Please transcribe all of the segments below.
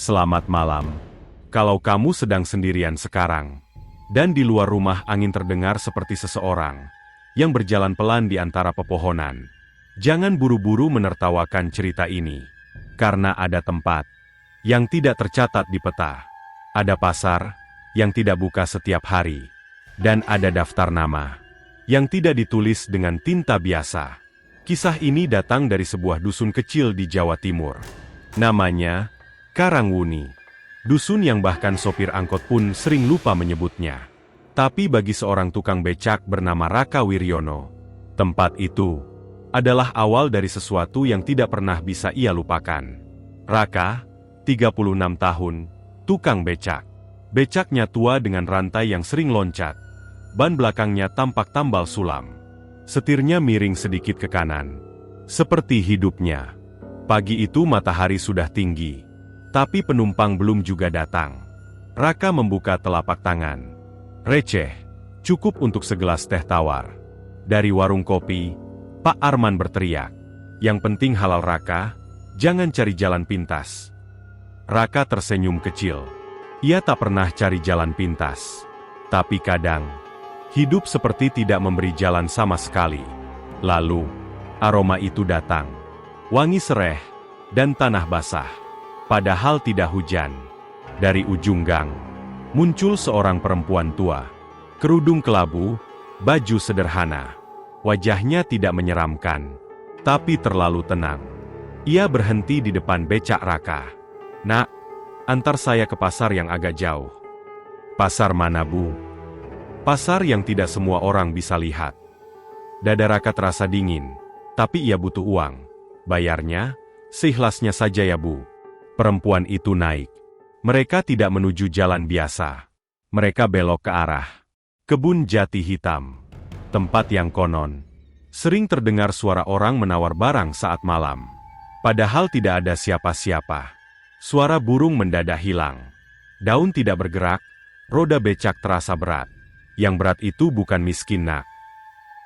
Selamat malam. Kalau kamu sedang sendirian sekarang, dan di luar rumah angin terdengar seperti seseorang yang berjalan pelan di antara pepohonan, jangan buru-buru menertawakan cerita ini, karena ada tempat yang tidak tercatat di peta, ada pasar yang tidak buka setiap hari, dan ada daftar nama yang tidak ditulis dengan tinta biasa. Kisah ini datang dari sebuah dusun kecil di Jawa Timur. Namanya Karangwuni. Dusun yang bahkan sopir angkot pun sering lupa menyebutnya. Tapi bagi seorang tukang becak bernama Raka Wiryono, tempat itu adalah awal dari sesuatu yang tidak pernah bisa ia lupakan. Raka, 36 tahun, tukang becak. Becaknya tua dengan rantai yang sering loncat. Ban belakangnya tampak tambal sulam. Setirnya miring sedikit ke kanan. Seperti hidupnya. Pagi itu matahari sudah tinggi. Tapi penumpang belum juga datang. Raka membuka telapak tangan. Receh, cukup untuk segelas teh tawar. Dari warung kopi, Pak Arman berteriak. Yang penting halal Raka, jangan cari jalan pintas. Raka tersenyum kecil. Ia tak pernah cari jalan pintas. Tapi kadang, hidup seperti tidak memberi jalan sama sekali. Lalu, aroma itu datang. Wangi sereh, dan tanah basah. Padahal tidak hujan. Dari ujung gang, muncul seorang perempuan tua. Kerudung kelabu, baju sederhana. Wajahnya tidak menyeramkan, tapi terlalu tenang. Ia berhenti di depan becak Raka. "Nak, antar saya ke pasar yang agak jauh." "Pasar mana, Bu?" "Pasar yang tidak semua orang bisa lihat." Dada Raka terasa dingin, tapi ia butuh uang. "Bayarnya, seikhlasnya saja ya, Bu." Perempuan itu naik. Mereka tidak menuju jalan biasa. Mereka belok ke arah kebun jati hitam. Tempat yang konon sering terdengar suara orang menawar barang saat malam. Padahal tidak ada siapa-siapa. Suara burung mendadak hilang. Daun tidak bergerak, roda becak terasa berat. Yang berat itu bukan miskin, Nak.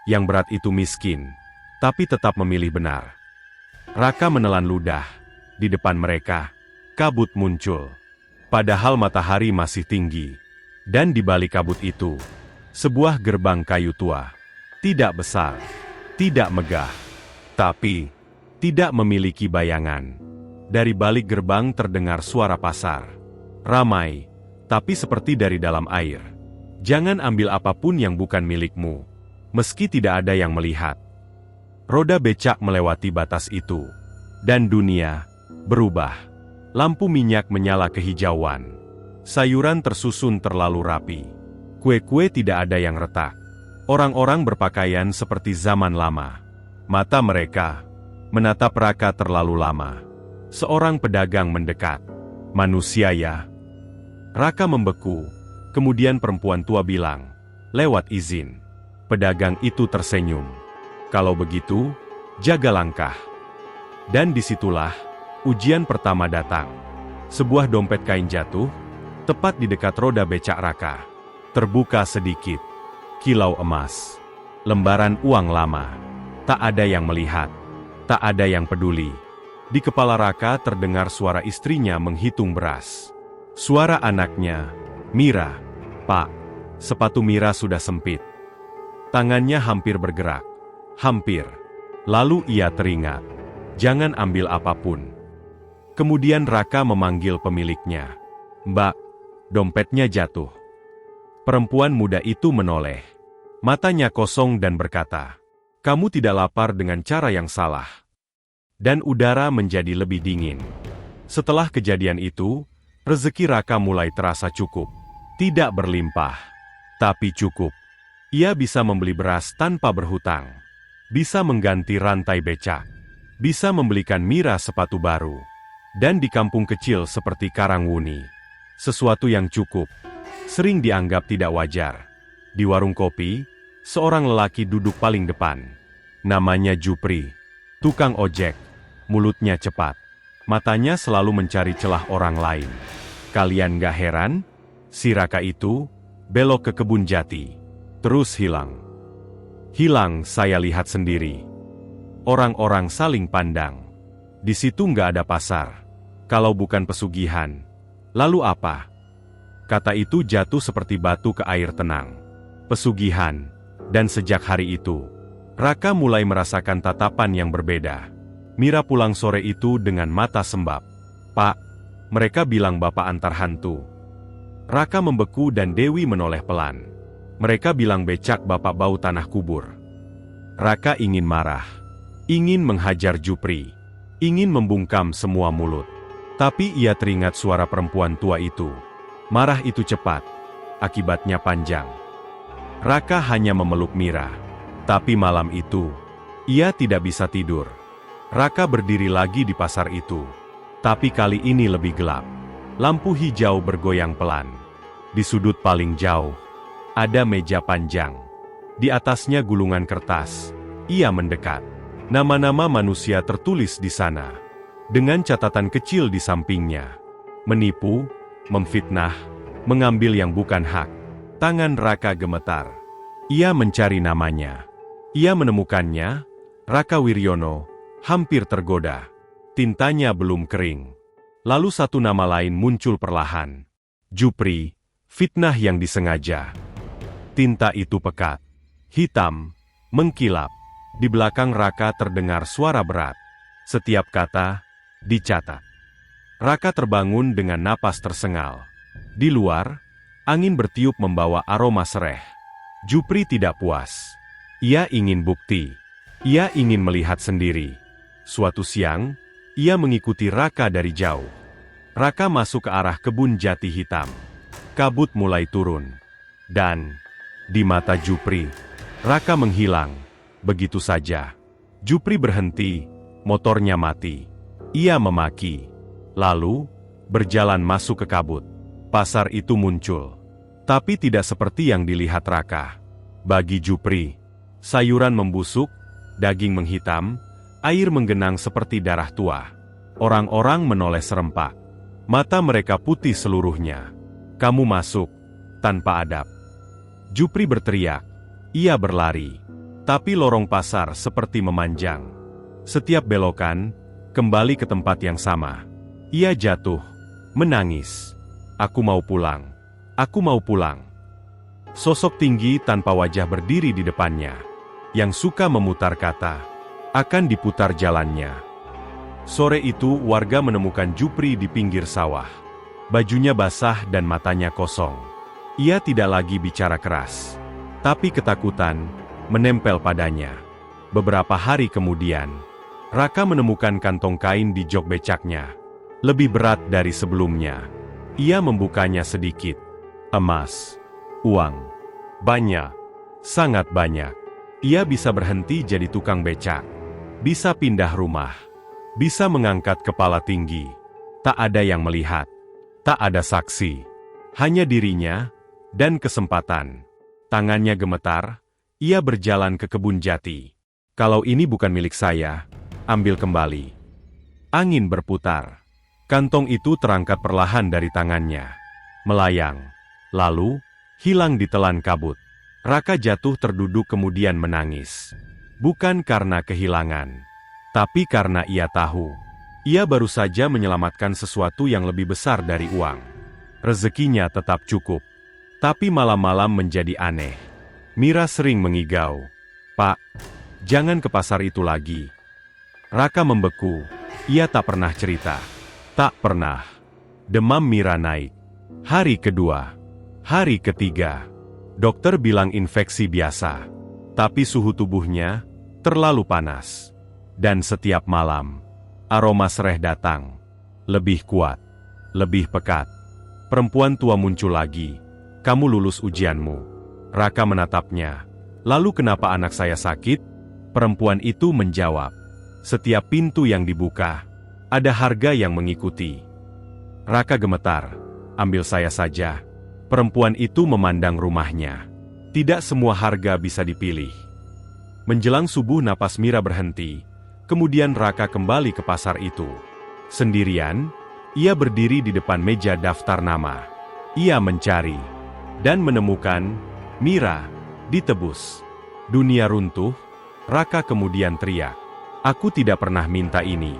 Yang berat itu miskin, tapi tetap memilih benar. Raka menelan ludah. Di depan mereka, kabut muncul. Padahal matahari masih tinggi. Dan di balik kabut itu, sebuah gerbang kayu tua. Tidak besar, tidak megah, tapi tidak memiliki bayangan. Dari balik gerbang terdengar suara pasar. Ramai, tapi seperti dari dalam air. Jangan ambil apapun yang bukan milikmu, meski tidak ada yang melihat. Roda becak melewati batas itu. Dan dunia berubah. Lampu minyak menyala kehijauan. Sayuran tersusun terlalu rapi. Kue-kue tidak ada yang retak. Orang-orang berpakaian seperti zaman lama. Mata mereka menatap Raka terlalu lama. Seorang pedagang mendekat. "Manusia ya?" Raka membeku. Kemudian perempuan tua bilang, "Lewat izin." Pedagang itu tersenyum. "Kalau begitu, jaga langkah." Dan disitulah ujian pertama datang. Sebuah dompet kain jatuh, tepat di dekat roda becak Raka. Terbuka sedikit. Kilau emas. Lembaran uang lama. Tak ada yang melihat. Tak ada yang peduli. Di kepala Raka terdengar suara istrinya menghitung beras. Suara anaknya, "Mira, Pak, sepatu Mira sudah sempit." Tangannya hampir bergerak. Hampir. Lalu ia teringat. Jangan ambil apapun. Kemudian Raka memanggil pemiliknya. "Mbak, dompetnya jatuh." Perempuan muda itu menoleh. Matanya kosong dan berkata, "Kamu tidak lapar dengan cara yang salah." Dan udara menjadi lebih dingin. Setelah kejadian itu, rezeki Raka mulai terasa cukup. Tidak berlimpah, tapi cukup. Ia bisa membeli beras tanpa berhutang. Bisa mengganti rantai becak. Bisa membelikan Mira sepatu baru. Dan di kampung kecil seperti Karangwuni, sesuatu yang cukup sering dianggap tidak wajar. Di warung kopi, seorang lelaki duduk paling depan. Namanya Jupri, tukang ojek. Mulutnya cepat. Matanya selalu mencari celah orang lain. Kalian gak heran? Si Raka itu belok ke kebun jati. Terus hilang. Hilang, saya lihat sendiri. Orang-orang saling pandang. Di situ nggak ada pasar. Kalau bukan pesugihan, Lalu apa? Kata itu jatuh seperti batu ke air tenang. Pesugihan. Dan sejak hari itu, Raka mulai merasakan tatapan yang berbeda. Mira pulang sore itu dengan mata sembab. "Pak, mereka bilang Bapak antar hantu." Raka membeku dan Dewi menoleh pelan. "Mereka bilang becak Bapak bau tanah kubur." Raka ingin marah. Ingin menghajar Jupri. Ingin membungkam semua mulut. Tapi ia teringat suara perempuan tua itu. Marah itu cepat. Akibatnya panjang. Raka hanya memeluk Mira. Tapi malam itu, ia tidak bisa tidur. Raka berdiri lagi di pasar itu. Tapi kali ini lebih gelap. Lampu hijau bergoyang pelan. Di sudut paling jauh, ada meja panjang. Di atasnya gulungan kertas. Ia mendekat. Nama-nama manusia tertulis di sana. Dengan catatan kecil di sampingnya. Menipu, memfitnah, mengambil yang bukan hak. Tangan Raka gemetar. Ia mencari namanya. Ia menemukannya, Raka Wiryono, hampir tergoda. Tintanya belum kering. Lalu satu nama lain muncul perlahan. Jupri, fitnah yang disengaja. Tinta itu pekat. Hitam, mengkilap. Di belakang Raka terdengar suara berat. Setiap kata, dicatat. Raka terbangun dengan napas tersengal. Di luar, angin bertiup membawa aroma sereh. Jupri tidak puas. Ia ingin bukti. Ia ingin melihat sendiri. Suatu siang, ia mengikuti Raka dari jauh. Raka masuk ke arah kebun jati hitam. Kabut mulai turun. Dan, di mata Jupri, Raka menghilang. Begitu saja. Jupri berhenti, motornya mati. Ia memaki. Lalu, berjalan masuk ke kabut. Pasar itu muncul. Tapi tidak seperti yang dilihat Raka. Bagi Jupri, sayuran membusuk, daging menghitam, air menggenang seperti darah tua. Orang-orang menoleh serempak. Mata mereka putih seluruhnya. "Kamu masuk, tanpa adab." Jupri berteriak. Ia berlari. Tapi lorong pasar seperti memanjang. Setiap belokan, kembali ke tempat yang sama. Ia jatuh, menangis. "Aku mau pulang. Aku mau pulang." Sosok tinggi tanpa wajah berdiri di depannya. Yang suka memutar kata, akan diputar jalannya. Sore itu warga menemukan Jupri di pinggir sawah. Bajunya basah dan matanya kosong. Ia tidak lagi bicara keras. Tapi ketakutan menempel padanya. Beberapa hari kemudian, Raka menemukan kantong kain di jok becaknya. Lebih berat dari sebelumnya. Ia membukanya sedikit. Emas. Uang. Banyak. Sangat banyak. Ia bisa berhenti jadi tukang becak. Bisa pindah rumah. Bisa mengangkat kepala tinggi. Tak ada yang melihat. Tak ada saksi. Hanya dirinya dan kesempatan. Tangannya gemetar. Ia berjalan ke kebun jati. "Kalau ini bukan milik saya, ambil kembali." Angin berputar. Kantong itu terangkat perlahan dari tangannya. Melayang. Lalu, hilang ditelan kabut. Raka jatuh terduduk kemudian menangis. Bukan karena kehilangan. Tapi karena ia tahu. Ia baru saja menyelamatkan sesuatu yang lebih besar dari uang. Rezekinya tetap cukup. Tapi malam-malam menjadi aneh. Mira sering mengigau. "Pak, jangan ke pasar itu lagi." Raka membeku. Ia tak pernah cerita. Tak pernah. Demam Mira naik. Hari kedua. Hari ketiga. Dokter bilang infeksi biasa. Tapi suhu tubuhnya terlalu panas. Dan setiap malam, aroma sereh datang. Lebih kuat. Lebih pekat. Perempuan tua muncul lagi. "Kamu lulus ujianmu." Raka menatapnya. "Lalu kenapa anak saya sakit?" Perempuan itu menjawab. "Setiap pintu yang dibuka, ada harga yang mengikuti." Raka gemetar. "Ambil saya saja." Perempuan itu memandang rumahnya. Tidak semua harga bisa dipilih. Menjelang subuh napas Mira berhenti. Kemudian Raka kembali ke pasar itu. Sendirian, ia berdiri di depan meja daftar nama. Ia mencari. Dan menemukan Mira, ditebus. Dunia runtuh. Raka kemudian teriak. "Aku tidak pernah minta ini."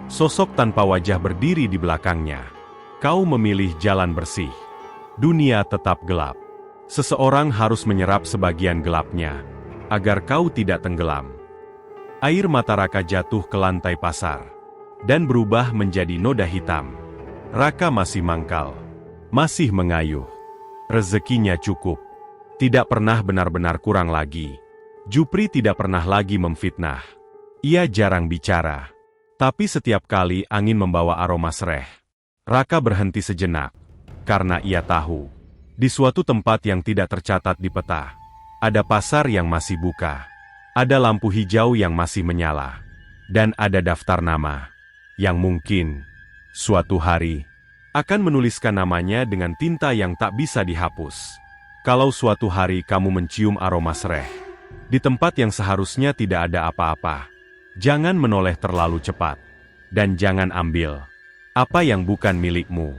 Sosok tanpa wajah berdiri di belakangnya. Kau memilih jalan bersih. Dunia tetap gelap. Seseorang harus menyerap sebagian gelapnya, agar kau tidak tenggelam. Air mata Raka jatuh ke lantai pasar, dan berubah menjadi noda hitam. Raka masih mangkal, masih mengayuh. Rezekinya cukup. Tidak pernah benar-benar kurang lagi. Jupri tidak pernah lagi memfitnah. Ia jarang bicara. Tapi setiap kali angin membawa aroma sereh, Raka berhenti sejenak. Karena ia tahu, di suatu tempat yang tidak tercatat di peta, ada pasar yang masih buka. Ada lampu hijau yang masih menyala. Dan ada daftar nama, yang mungkin, suatu hari, akan menuliskan namanya dengan tinta yang tak bisa dihapus. Kalau suatu hari kamu mencium aroma sereh, di tempat yang seharusnya tidak ada apa-apa, jangan menoleh terlalu cepat, dan jangan ambil apa yang bukan milikmu.